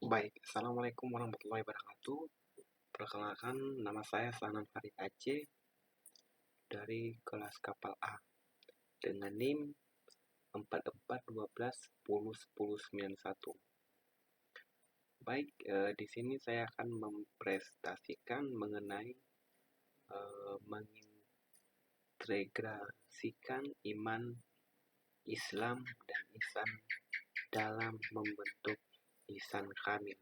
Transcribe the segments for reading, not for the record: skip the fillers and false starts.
Baik, Assalamualaikum warahmatullahi wabarakatuh. Perkenalkan, nama saya Sanan Farid Aceh dari kelas Kapal A dengan NIM 4412101091. Baik, di sini saya akan mempresentasikan mengenai mengintegrasikan iman Islam dan ihsan dalam membentuk ihsan kamil.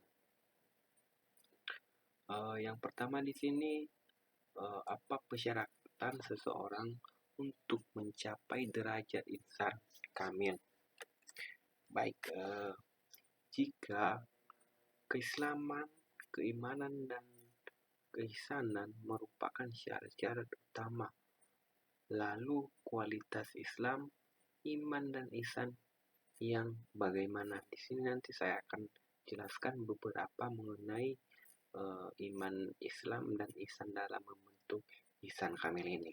Yang pertama di sini, apa persyaratan seseorang untuk mencapai derajat ihsan kamil? Baik, jika keislaman, keimanan, dan keihsanan merupakan syarat-syarat utama, lalu kualitas Islam, iman, dan ihsan yang bagaimana? Di sini nanti saya akan jelaskan beberapa mengenai iman Islam dan ihsan dalam membentuk ihsan kamil ini.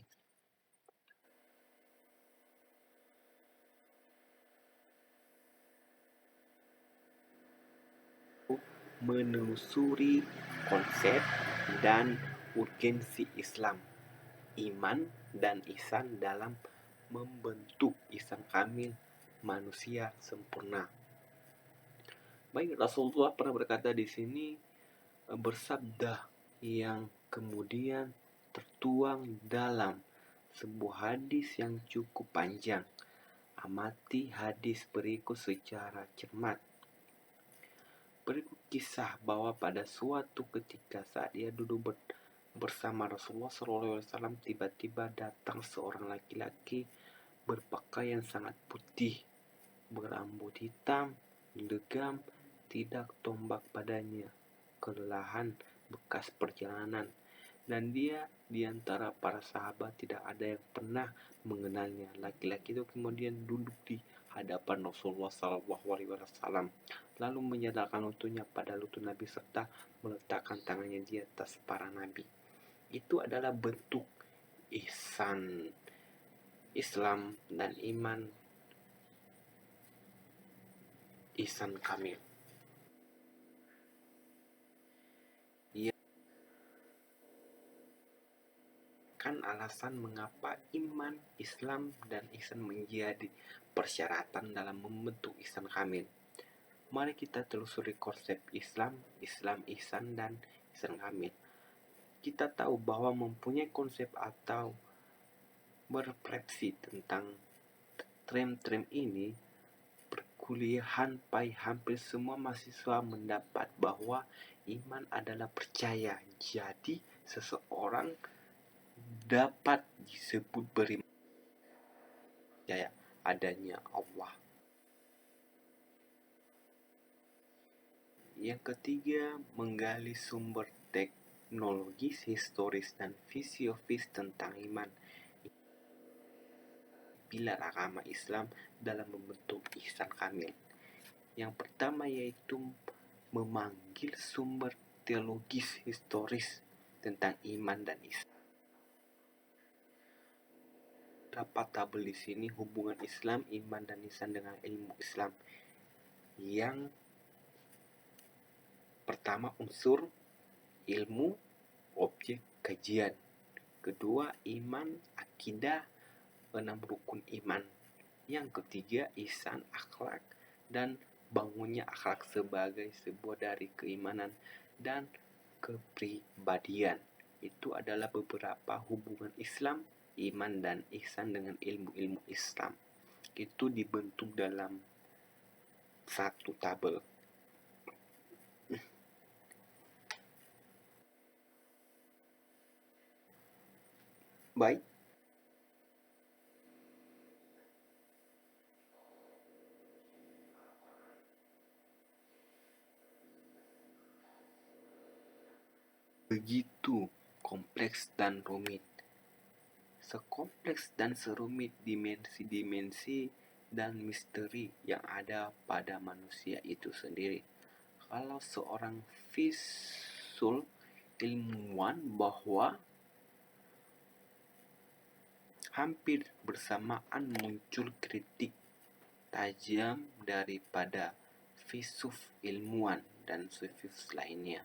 Menelusuri konsep dan urgensi Islam, iman, dan ihsan dalam membentuk ihsan kamil manusia sempurna. Baik, Rasulullah pernah berkata di sini, bersabda yang kemudian tertuang dalam sebuah hadis yang cukup panjang. Amati hadis berikut secara cermat. Berikut kisah bahwa pada suatu ketika saat dia duduk bersama Rasulullah SAW, tiba-tiba datang seorang laki-laki berpakaian sangat putih, berambut hitam, legam, tidak tombak padanya, kelelahan bekas perjalanan, dan dia di antara para sahabat tidak ada yang pernah mengenalnya. Laki-laki itu kemudian duduk di hadapan Rasulullah SAW, lalu menyadarkan lututnya pada lutut Nabi serta meletakkan tangannya di atas para nabi. Itu adalah bentuk ihsan Islam dan iman ihsan kamil. Kan alasan mengapa iman, Islam, dan ihsan menjadi persyaratan dalam membentuk ihsan kamil. Mari kita telusuri konsep Islam, ihsan, dan ihsan kamil. Kita tahu bahwa mempunyai konsep atau berrefleksi tentang tren ini, perkuliahan hampir semua mahasiswa mendapat bahwa iman adalah percaya. Jadi, seseorang dapat disebut beriman percaya adanya Allah. Yang ketiga, menggali sumber teknologis, historis, dan fisiologis tentang iman, pilar agama Islam dalam membentuk ihsan kamil. Yang pertama yaitu memanggil sumber teologis historis tentang iman dan ihsan. Dapat tabel di sini hubungan Islam, iman, dan ihsan dengan ilmu Islam. Yang pertama, unsur ilmu, objek kajian. Kedua, iman, akidah, 6 rukun iman. Yang ketiga, ihsan, akhlak, dan bangunnya akhlak sebagai sebuah dari keimanan dan kepribadian. Itu adalah beberapa hubungan Islam, iman, dan ihsan dengan ilmu-ilmu Islam. Itu dibentuk dalam satu tabel. Baik, begitu kompleks dan rumit. Sekompleks dan serumit dimensi-dimensi dan misteri yang ada pada manusia itu sendiri. Kalau seorang fisul ilmuwan bahwa hampir bersamaan muncul kritik tajam daripada filsuf, ilmuwan, dan sufis lainnya.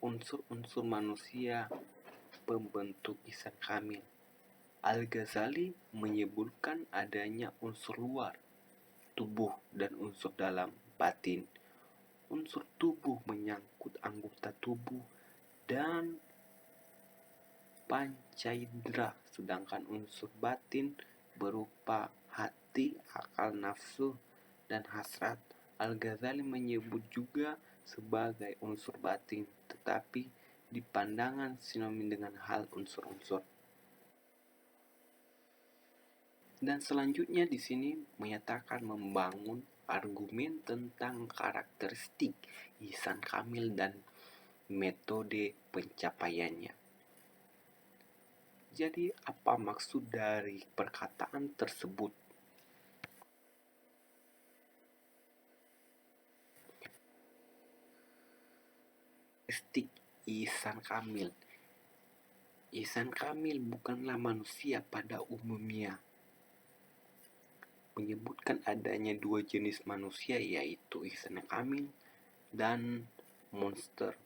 Unsur-unsur manusia pembentuk ihsan kamil. Al-Ghazali menyebutkan adanya unsur luar, tubuh, dan unsur dalam, batin. Unsur tubuh menyangkut anggota tubuh dan pancaindera, sedangkan unsur batin berupa hati, akal, nafsu, dan hasrat. Al-Ghazali menyebut juga sebagai unsur batin, tetapi di pandangan sinonim dengan hal unsur-unsur. Dan selanjutnya di sini menyatakan membangun argumen tentang karakteristik ihsan kamil dan metode pencapaiannya. Jadi apa maksud dari perkataan tersebut? Karakteristik ihsan kamil. Ihsan kamil bukanlah manusia pada umumnya. Menyebutkan adanya dua jenis manusia, yaitu ihsan kamil dan monster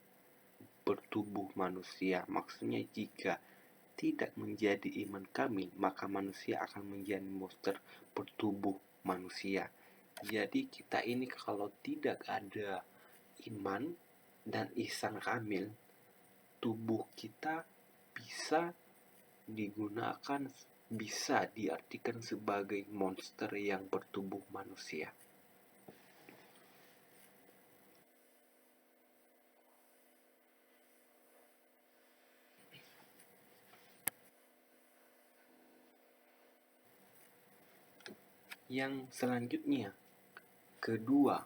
bertubuh manusia. Maksudnya jika tidak menjadi iman kamil, maka manusia akan menjadi monster bertubuh manusia. Jadi kita ini kalau tidak ada iman dan ihsan kamil, tubuh kita bisa diartikan sebagai monster yang bertubuh manusia. Yang selanjutnya, kedua,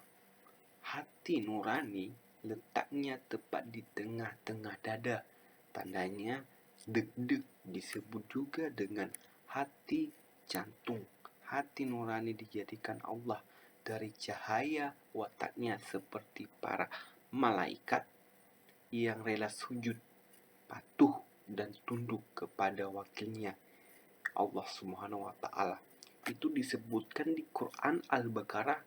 hati nurani letaknya tepat di tengah-tengah dada. Tandanya deg-deg disebut juga dengan hati jantung. Hati nurani dijadikan Allah dari cahaya wataknya seperti para malaikat yang rela sujud, patuh, dan tunduk kepada wakilnya, Allah Subhanahu wa Ta'ala. Itu disebutkan di Quran Al-Baqarah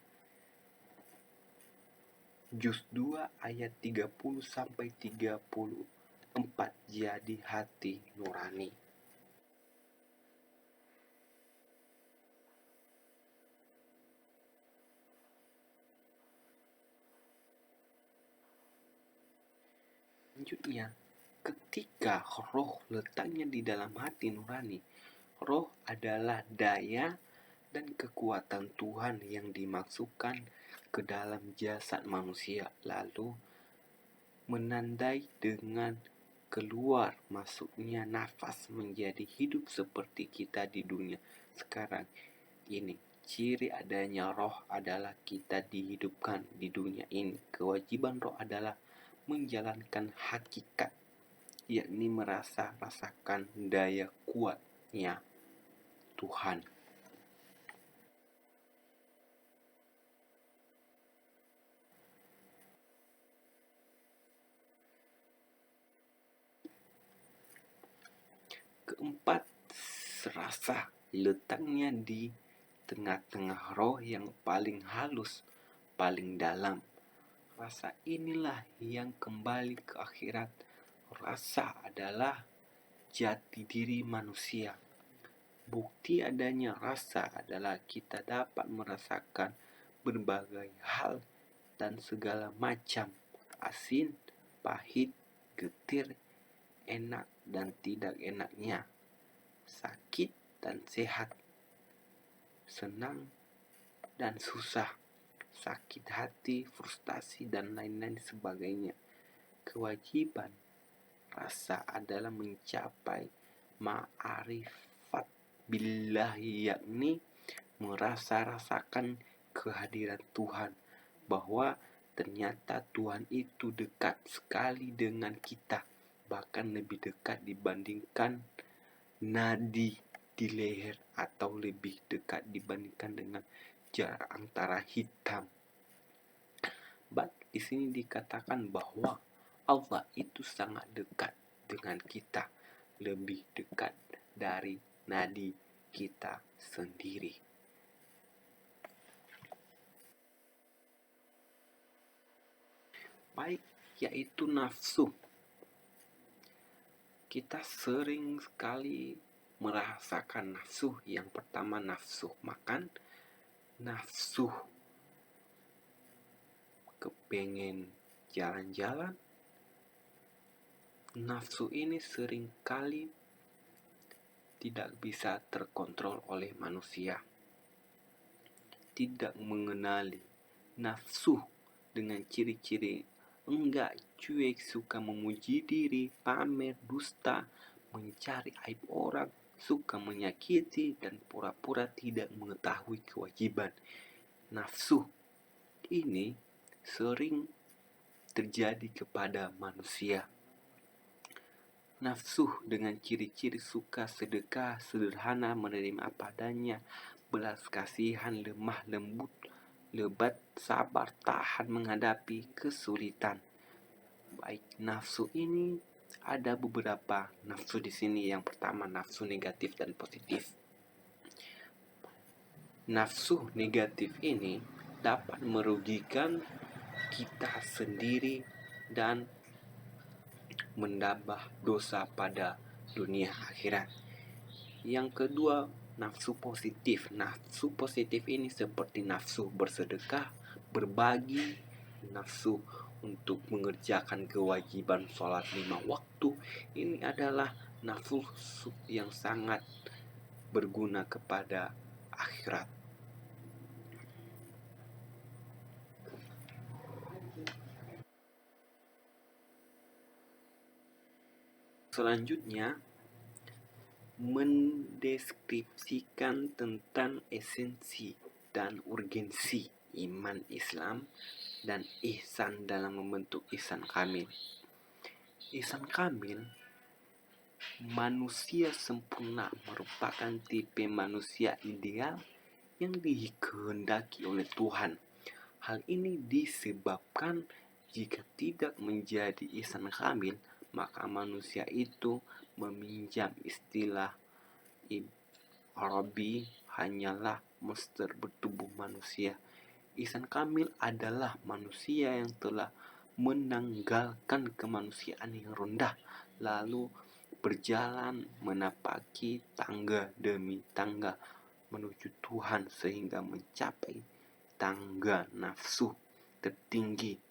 juz 2 ayat 30 sampai 34. Jadi hati nurani. Selanjutnya, ketika roh letaknya di dalam hati nurani, roh adalah daya dan kekuatan Tuhan yang dimasukkan ke dalam jasad manusia, lalu menandai dengan keluar masuknya nafas menjadi hidup seperti kita di dunia sekarang ini. Ciri adanya roh adalah kita dihidupkan di dunia ini. Kewajiban roh adalah menjalankan hakikat, yakni rasakan daya kuatnya Tuhan. Keempat, rasa letaknya di tengah-tengah roh yang paling halus, paling dalam. Rasa inilah yang kembali ke akhirat. Rasa adalah jati diri manusia. Bukti adanya rasa adalah kita dapat merasakan berbagai hal dan segala macam, asin, pahit, getir, enak dan tidak enaknya, sakit dan sehat, senang dan susah, sakit hati, frustasi, dan lain-lain sebagainya. Kewajiban rasa adalah mencapai ma'rifat billahi, yakni rasakan kehadiran Tuhan, bahwa ternyata Tuhan itu dekat sekali dengan kita, bahkan lebih dekat dibandingkan nadi di leher, atau lebih dekat dibandingkan dengan jarak antara hitam. Di sini dikatakan bahwa Allah itu sangat dekat dengan kita, lebih dekat dari nadi kita sendiri. Baik, yaitu nafsu. Kita sering sekali merasakan nafsu. Yang pertama nafsu makan, nafsu kepengen jalan-jalan. Nafsu ini sering kali tidak bisa terkontrol oleh manusia. Tidak mengenali nafsu dengan ciri-ciri enggak, cuek, suka memuji diri, pamer, dusta, mencari aib orang, suka menyakiti, dan pura-pura tidak mengetahui kewajiban. Nafsu ini sering terjadi kepada manusia. Nafsu dengan ciri-ciri suka sedekah, sederhana, menerima apa adanya, belas kasihan, lemah lembut, lebat, sabar, tahan menghadapi kesulitan. Baik, nafsu ini ada beberapa nafsu di sini. Yang pertama nafsu negatif dan positif. Nafsu negatif ini dapat merugikan kita sendiri dan menambah dosa pada dunia akhirat. Yang kedua, nafsu positif. Nafsu positif ini seperti nafsu bersedekah, berbagi, nafsu untuk mengerjakan kewajiban sholat 5 waktu. Ini adalah nafsu yang sangat berguna kepada akhirat. Selanjutnya, mendeskripsikan tentang esensi dan urgensi iman Islam dan ihsan dalam membentuk ihsan kamil. Ihsan kamil, manusia sempurna, merupakan tipe manusia ideal yang dikehendaki oleh Tuhan. Hal ini disebabkan jika tidak menjadi ihsan kamil, maka manusia itu meminjam istilah Arabi hanyalah monster bertubuh manusia. Ihsan kamil adalah manusia yang telah menanggalkan kemanusiaan yang rendah, lalu berjalan menapaki tangga demi tangga menuju Tuhan sehingga mencapai tangga nafsu tertinggi.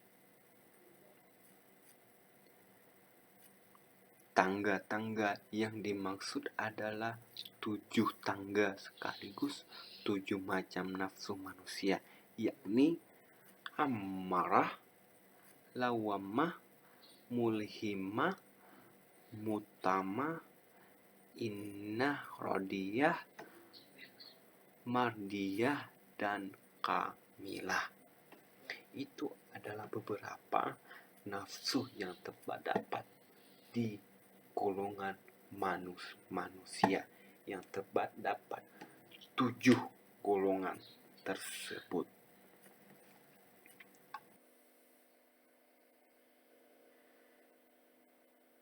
Tangga-tangga yang dimaksud adalah 7 tangga sekaligus 7 macam nafsu manusia, yakni ammarah, lawamah, mulhimah, mutama, innah, rodiyah, mardiyah, dan kamilah. Itu adalah beberapa nafsu yang terdapat di golongan manusia yang terdapat 7 golongan tersebut.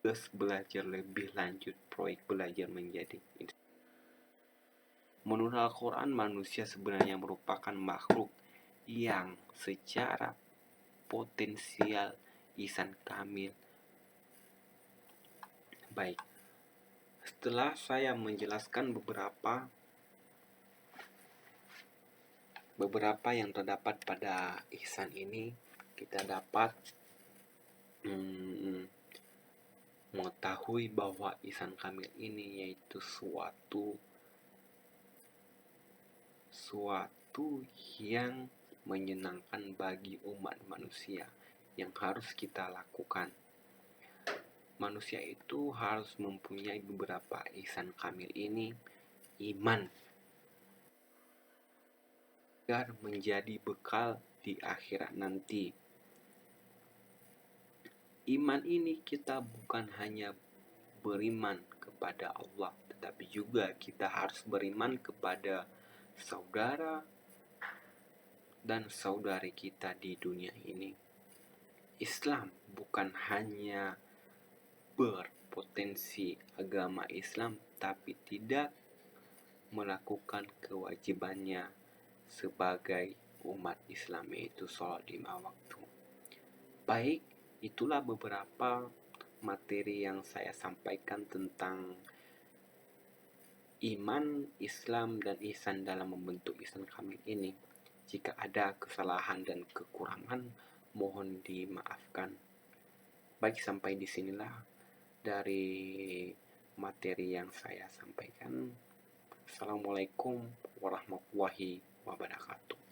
Terus belajar lebih lanjut proyek belajar menjadi. Menurut Al-Quran, manusia sebenarnya merupakan makhluk yang secara potensial ihsan kamil. Baik, setelah saya menjelaskan beberapa yang terdapat pada ihsan ini, kita dapat mengetahui bahwa ihsan kamil ini yaitu suatu yang menyenangkan bagi umat manusia yang harus kita lakukan. Manusia itu harus mempunyai beberapa ihsan kamil ini. Iman, agar menjadi bekal di akhirat nanti. Iman ini kita bukan hanya beriman kepada Allah, tetapi juga kita harus beriman kepada saudara dan saudari kita di dunia ini. Islam bukan hanya berpotensi agama Islam, tapi tidak melakukan kewajibannya sebagai umat Islam, yaitu sholat 5 waktu. Baik, itulah beberapa materi yang saya sampaikan tentang iman, Islam, dan ihsan dalam membentuk ihsan kamil ini. Jika ada kesalahan dan kekurangan, mohon dimaafkan. Baik, sampai disinilah dari materi yang saya sampaikan. Assalamualaikum warahmatullahi wabarakatuh.